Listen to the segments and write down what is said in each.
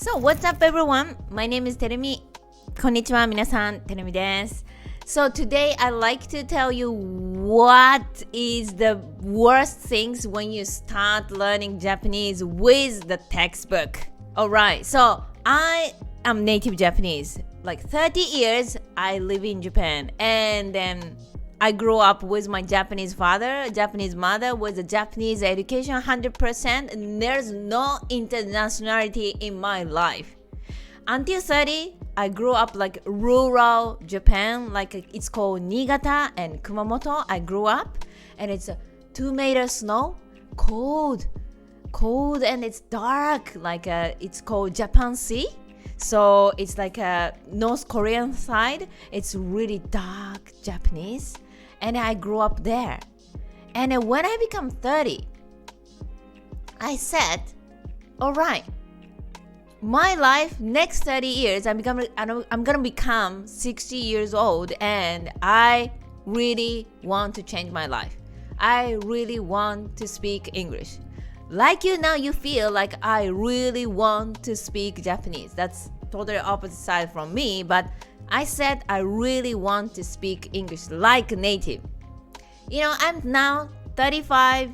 So, what's up everyone? My name is Terumi. こんにちは、皆さん、Terumi です。So today I'd like to tell you what is the worst things when you start learning Japanese with the textbook. Alright, so I am native Japanese. Like 30 years I live in Japan, and then I grew up with my Japanese father, Japanese mother, with a Japanese education 100%, and there's no internationality in my life. Until 30, I grew up like rural Japan, like it's called Niigata and Kumamoto. I grew up, and it's 2 meters snow, cold, and it's dark, like it's called Japan Sea. So it's like a North Korean side. It's really dark Japanese, and I grew up there. And when I become 30, I said, all right, my life next 30 years, I'm gonna become 60 years old, and I really want to change my life. I really want to speak English. Like you now, you feel like I really want to speak Japanese. That's totally opposite side from me, but I said I really want to speak English like native. You know, I'm now 35.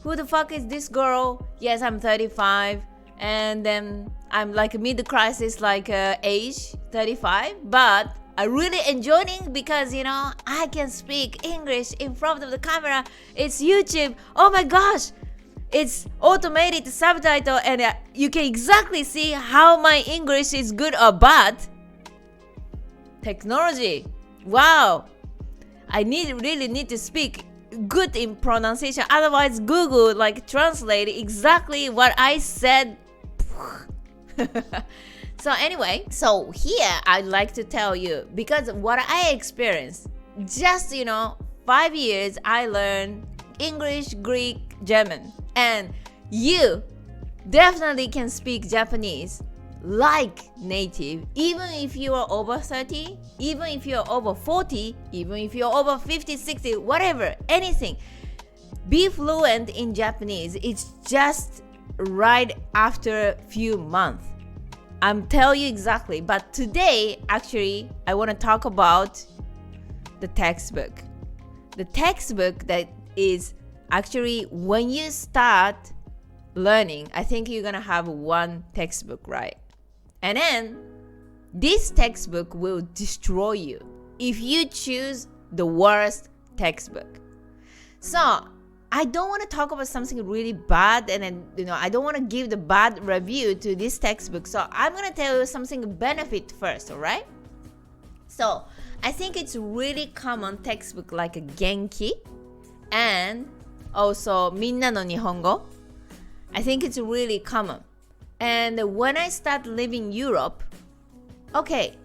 Who the fuck is this girl? Yes, I'm 35, and then I'm like mid-crisis, like age 35, but I really enjoying it because, you know, I can speak English in front of the camera. It's YouTube. Oh my gosh, it's automated subtitle, and you can exactly see how my English is good or bad. Technology. Wow. I really need to speak good in pronunciation. Otherwise, Google like translate exactly what I said. So anyway, so here I'd like to tell you, because what I experienced, just 5 years I learned English, Greek, German, and you definitely can speak Japanese like native, even if you are over 30, even if you're over 40, even if you're over 50, 60, whatever, anything. Be fluent in Japanese. It's just right after a few months. I'm telling you exactly. But today, actually, I want to talk about the textbook. The textbook that is actually, when you start learning, I think you're going to have one textbook, right? And then this textbook will destroy you if you choose the worst textbook. So I don't want to talk about something really bad, and then I don't want to give the bad review to this textbook. So I'm going to tell you something benefit first, all right? So I think it's really common textbook like a Genki and also Minna no Nihongo. I think it's really common. And when I start living in Europe, okay,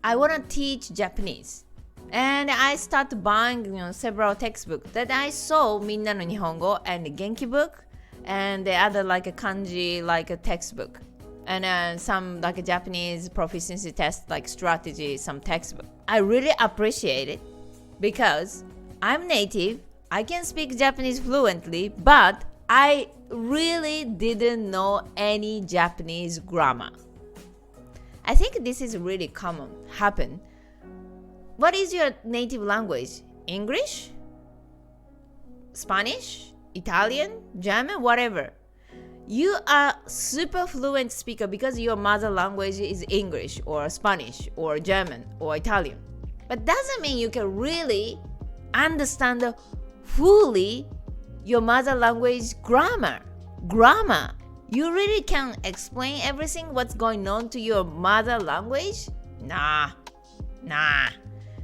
I want to teach Japanese. And I start buying several textbooks that I saw, Minna no Nihongo and the Genki book, and the other like a kanji like a textbook, and some like a Japanese proficiency test like strategy, some textbook. I really appreciate it because I'm native, I can speak Japanese fluently, but I really didn't know any Japanese grammar. I think this is really common, happen. What is your native language? English? Spanish? Italian? German? Whatever. You are super fluent speaker because your mother language is English or Spanish or German or Italian. But doesn't mean you can really understand fully your mother language grammar. You really can explain everything what's going on to your mother language? Nah.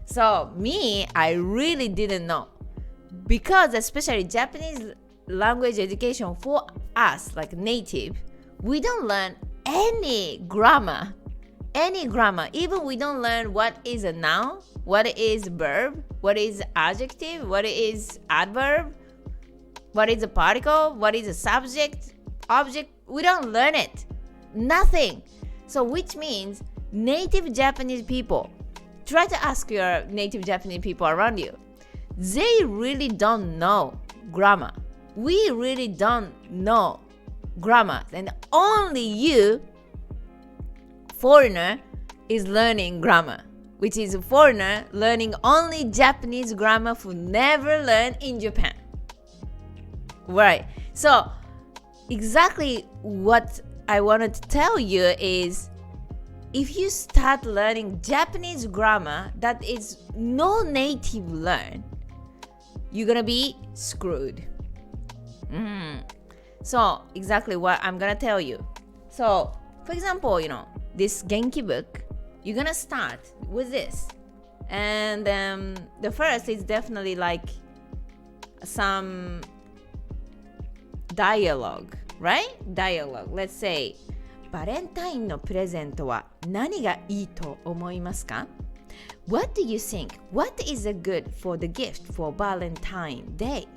So me, I really didn't know, because especially Japanese language education for us, like native, we don't learn any grammar. Even we don't learn what is a noun, what is verb, what is adjective, what is adverb, what is a particle, what is a subject, object. We don't learn it. Nothing. So which means native Japanese people, try to ask your native Japanese people around you. They really don't know grammar. We really don't know grammar. And only you foreigner is learning grammar, which is a foreigner learning only Japanese grammar who never learned in Japan. Right. So exactly what I wanted to tell you is, if you start learning Japanese grammar that is no native learn, you're gonna be screwed. So exactly what I'm gonna tell you. So for example, this Genki book, you're gonna start with this, and the first is definitely like some dialogue, right? Dialogue. Let's say, バレンタインのプレゼントは何がいいと思いますか? What do you think? What is a good for the gift for Valentine Day?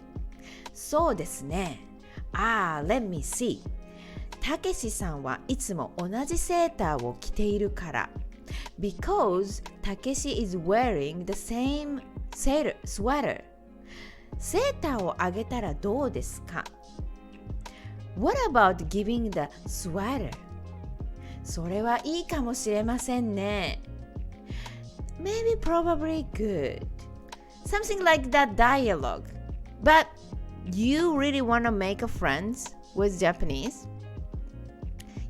そうですね。let me see. たけしさんはいつも同じセーターを着ているから。Because Takeshi is wearing the same sweater. セーターをあげたらどうですか? What about giving the sweater? それはいいかもしれませんね。Maybe probably good. Something like that dialogue. But you really want to make a friends with Japanese?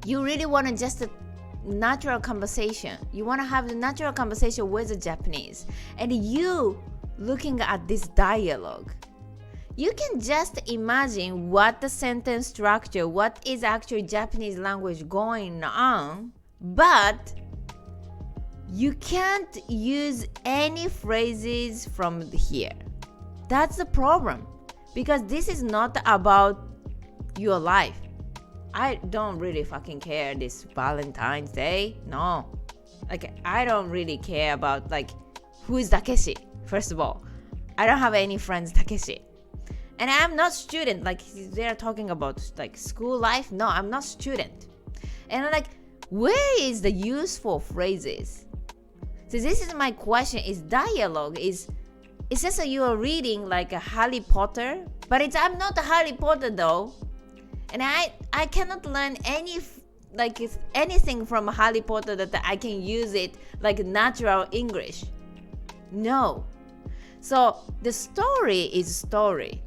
You really want to just a natural conversation. You want to have a natural conversation with the Japanese. And you looking at this dialogue, you can just imagine what the sentence structure, what is actually Japanese language going on, but you can't use any phrases from here. That's the problem, because this is not about your life. I don't really fucking care this Valentine's Day. No. Like, I don't really care about, like, who is Takeshi, first of all. I don't have any friends Takeshi. And I'm not student, like they're talking about like school life. No, I'm not student. And I'm like, where is the useful phrases? So this is my question, is dialogue, is it's just that you are reading like a Harry Potter, but I'm not a Harry Potter though. And I cannot learn anything from Harry Potter that I can use it like natural English. No. So the story is story.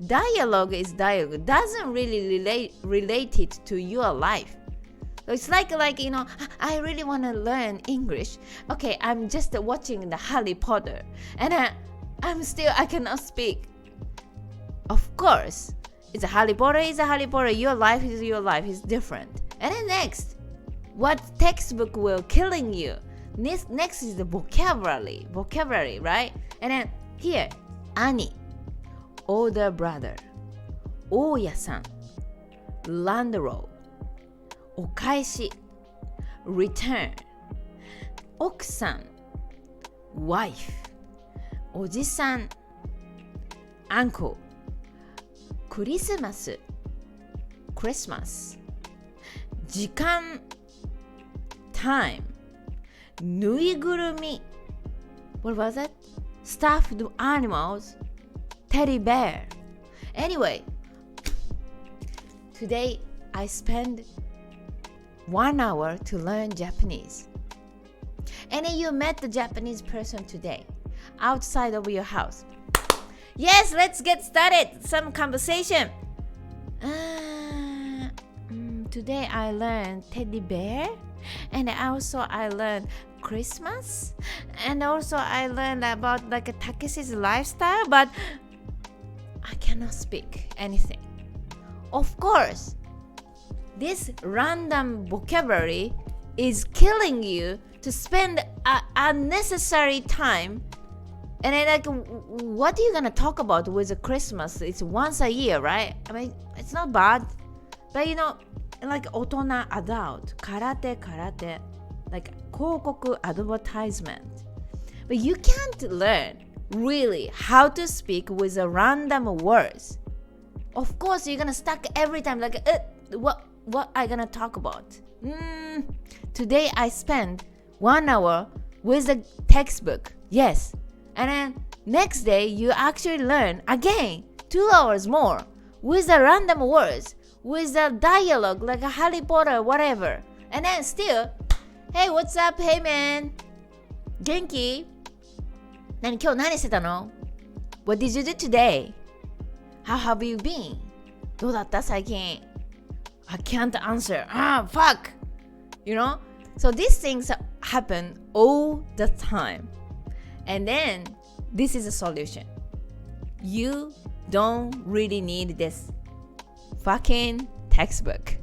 Dialogue is dialogue. It doesn't really relate it to your life. So it's like I really want to learn English. Okay, I'm just watching the Harry Potter, and I cannot speak. Of course, it's a Harry Potter. It's a Harry Potter. Your life is your life. It's different. And then next, what textbook will killing you? Next is the vocabulary, right? And then here, Ani, older brother, Oya-san, landrow, okaeshi, return, okusan, wife, oji-san, uncle, Christmas, jikan, time, nuigurumi, what was it? Stuffed animals, teddy bear. Anyway, today I spent 1 hour to learn Japanese. And then you met the Japanese person today, outside of your house. Yes, let's get started. Some conversation. Today I learned teddy bear, and also I learned Christmas, and also I learned about like a Takeshi's lifestyle, but I cannot speak anything. Of course, this random vocabulary is killing you to spend unnecessary time. And then, like, what are you gonna talk about with a Christmas? It's once a year, right? I mean, it's not bad, but like 大人 adult 空手 like 広告 advertisement, but you can't learn really how to speak with a random words. Of course, you're gonna stuck every time like what I gonna talk about? Today I spent 1 hour with a textbook. Yes. And then next day you actually learn again 2 hours more with the random words, with the dialogue like a Harry Potter, whatever. And then still Hey, what's up? Hey, man. 元気？今日何してたの？ What did you do today? How have you been? どうだった最近？ I can't answer. Fuck! You know? So these things happen all the time. And then, this is a solution. You don't really need this fucking textbook.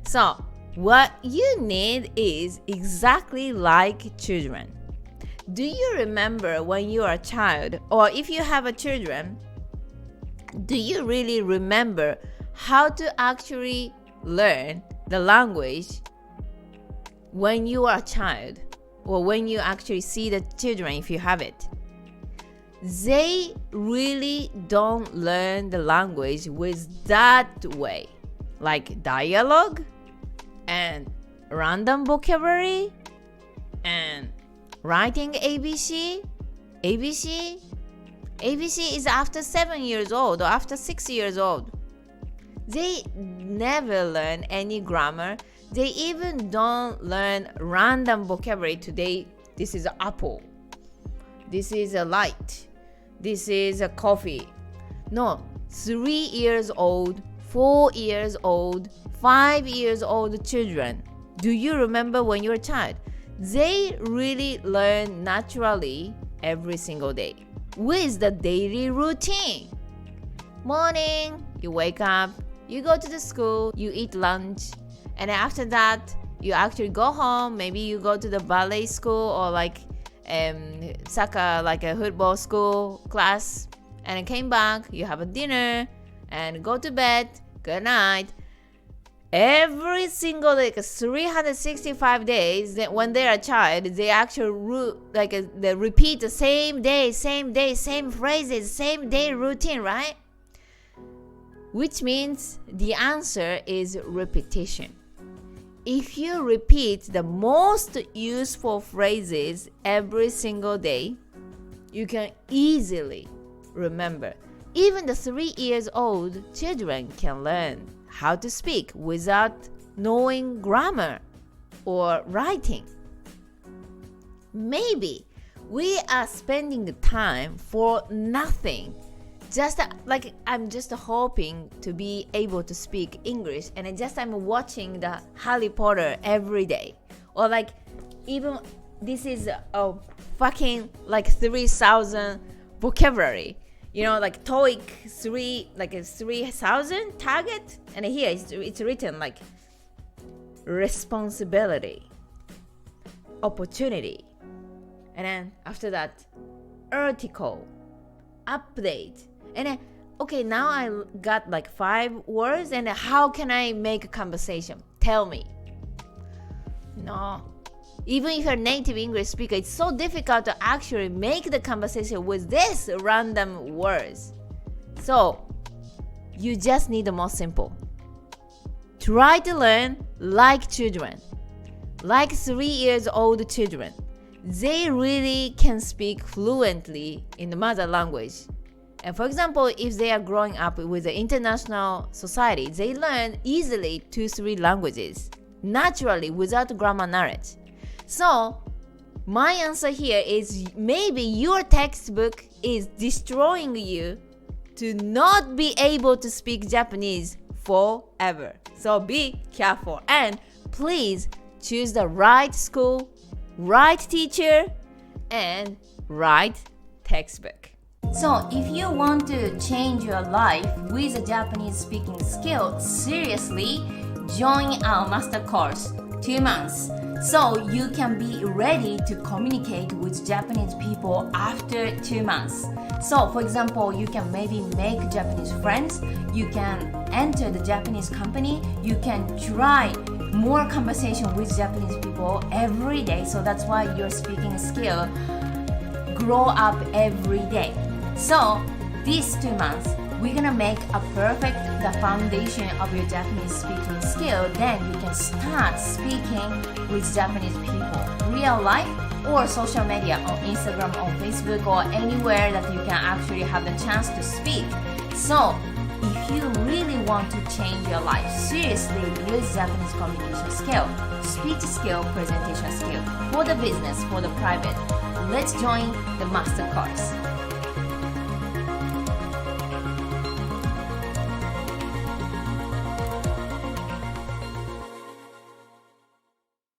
So, what you need is exactly like children. Do you remember when you are a child, or if you have a children, do you really remember how to actually learn the language when you are a child, or when you actually see the children if you have it? They really don't learn the language with that way, like dialogue and random vocabulary and writing ABC is after 7 years old or after 6 years old. They never learn any grammar. They even don't learn random vocabulary. Today, this is an apple. This is a light. This is a coffee. No, 3 years old, 4 years old, 5 years old children. Do you remember when you were a child? They really learn naturally every single day with the daily routine. Morning, you wake up, you go to the school, you eat lunch, and after that, you actually go home. Maybe you go to the ballet school or like soccer, like a football school class, and came back, you have a dinner, and go to bed, good night. Every single day, 365 days, that when they're a child, they actually they repeat the same day, same phrases, same day routine, right? Which means the answer is repetition. If you repeat the most useful phrases every single day, you can easily remember. Even the 3 years old children can learn how to speak without knowing grammar or writing. Maybe we are spending the time for nothing. Just like I'm just hoping to be able to speak English, and I'm watching the Harry Potter every day, or like even this is a fucking like 3,000 vocabulary, you know, like TOEIC 3,000 target, and here it's written like responsibility, opportunity, and then after that article, update. And then, okay, now I got like 5 words, and how can I make a conversation? Tell me. No. Even if you're a native English speaker, it's so difficult to actually make the conversation with this random words. So, you just need the most simple. Try to learn like children. Like 3 years old children. They really can speak fluently in the mother language. And for example, if they are growing up with the international society, they learn easily 2-3 languages, naturally, without grammar knowledge. So, my answer here is maybe your textbook is destroying you to not be able to speak Japanese forever. So be careful, and please choose the right school, right teacher, and right textbook. So if you want to change your life with a Japanese speaking skill, seriously, join our master course, 2 months. So you can be ready to communicate with Japanese people after 2 months. So for example, you can maybe make Japanese friends, you can enter the Japanese company, you can try more conversation with Japanese people every day. So that's why your speaking skill grow up every day. So these 2 months, we're gonna make a perfect the foundation of your Japanese speaking skill. Then you can start speaking with Japanese people, real life or social media, on Instagram, on Facebook, or anywhere that you can actually have the chance to speak. So If you really want to change your life seriously with Japanese communication skill, speech skill, presentation skill, for the business, for the private, let's join the master course.